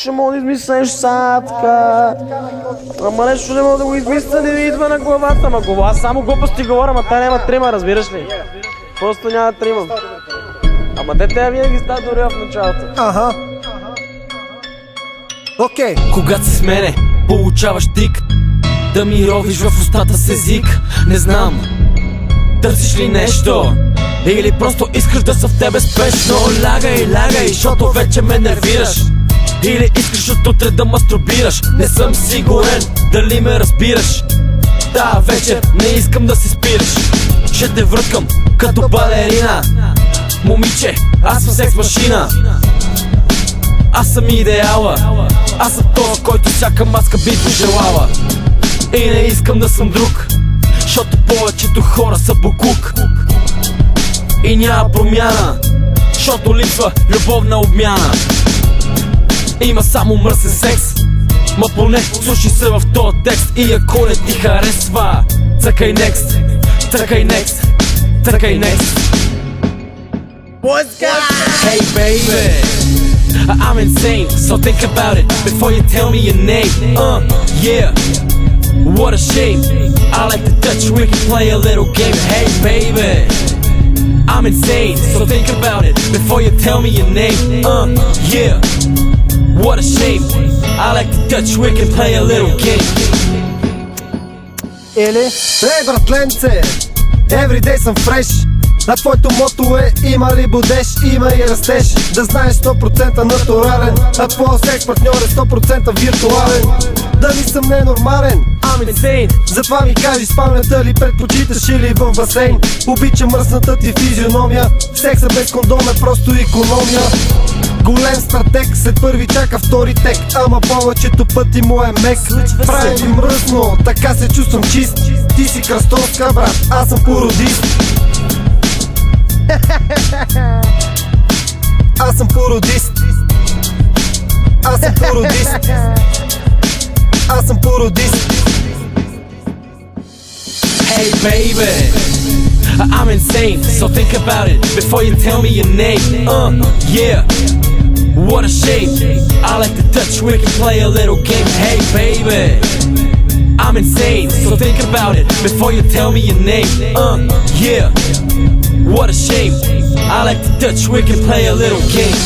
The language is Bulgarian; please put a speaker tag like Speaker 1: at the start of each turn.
Speaker 1: ще мога да измисля неща така. Ама нещо не мога да го измисля, не ми идва на главата. Ама глава, само глупости говоря, ама та няма трима, разбираш ли? Просто няма трима. Ама те винаги стават дори в началото.
Speaker 2: Аха. Окей.
Speaker 3: Когато си с мене, получаваш тик. Да ми ровиш в устата с език. Не знам, търсиш ли нещо? Или просто искаш да са в тебе спешно? Лягай, защото вече ме нервираш. Или искаш от утре да мастурбираш? Не съм сигурен дали ме разбираш. Да, вече не искам да си спираш. Ще те връткам като балерина. Момиче, аз съм секс машина. Аз съм идеала. Аз съм това, който всяка маска би пожелала. И не искам да съм друг, защото повечето хора са букук. И няма промяна, защото липсва любовна обмяна. Има само мръсен секс, ма поне слушай се в този текст. И ако не ти харесва, цъкай next, цъкай next, цъкай next. Hey baby, I'm insane, so think about it before you tell me your name. Yeah, what a shame. I like to touch, we can play a little game. Hey baby, I'm insane, so think about it before you tell me your name. Yeah, what a shame. I like to touch, we can play a little game.
Speaker 2: Или, братленце, everyday съм фреш. На твоето мото е има ли бодеж, има и растеж. Да знаеш 100% натурален, а твоя секс партньор е 100% виртуален. Дали съм ненормален?
Speaker 3: I'm insane.
Speaker 2: Затова ми кажи спалнята ли предпочиташ или в басейн. Обичам мръсната ти физиономия. Секса без кондом е просто икономия. Голем стратег, след първи чака втори тек. Ама повечето пъти му е мек. Прави ми мръсно, така се чувствам чист. Ти си кръстовска, брат, аз съм породист. Аз съм породист. Аз съм породист. Аз съм породист.
Speaker 3: Hey baby, I'm insane, so think about it before you tell me your name. Yeah, what a shame. I like to touch, we can play a little game. Hey baby, I'm insane, so think about it before you tell me your name. Yeah, what a shame. I like to touch, we can play a little game.